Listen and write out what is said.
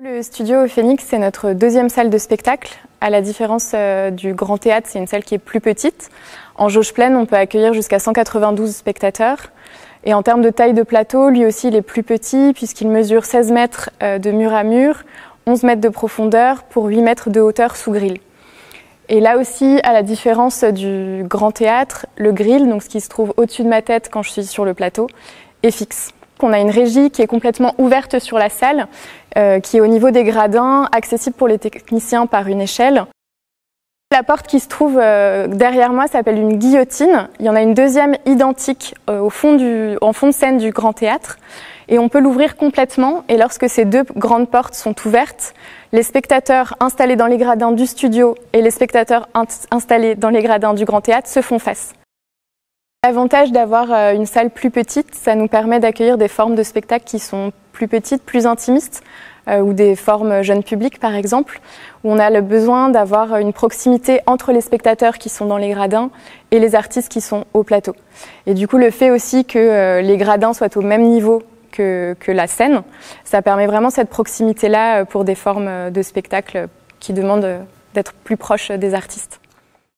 Le studio Phoenix, c'est notre deuxième salle de spectacle. À la différence du Grand Théâtre, c'est une salle qui est plus petite. En jauge pleine, on peut accueillir jusqu'à 192 spectateurs. Et en termes de taille de plateau, lui aussi, il est plus petit puisqu'il mesure 16 mètres de mur à mur, 11 mètres de profondeur pour 8 mètres de hauteur sous grille. Et là aussi, à la différence du Grand Théâtre, le grill, donc ce qui se trouve au-dessus de ma tête quand je suis sur le plateau, est fixe. On a une régie qui est complètement ouverte sur la salle, qui est au niveau des gradins, accessible pour les techniciens par une échelle. La porte qui se trouve derrière moi s'appelle une guillotine. Il y en a une deuxième identique en fond de scène du Grand Théâtre. Et on peut l'ouvrir complètement. Et lorsque ces deux grandes portes sont ouvertes, les spectateurs installés dans les gradins du studio et les spectateurs installés dans les gradins du Grand Théâtre se font face. L'avantage d'avoir une salle plus petite, ça nous permet d'accueillir des formes de spectacles qui sont plus petites, plus intimistes, ou des formes jeune public par exemple, où on a le besoin d'avoir une proximité entre les spectateurs qui sont dans les gradins et les artistes qui sont au plateau. Et du coup, le fait aussi que les gradins soient au même niveau que la scène, ça permet vraiment cette proximité-là pour des formes de spectacles qui demandent d'être plus proches des artistes.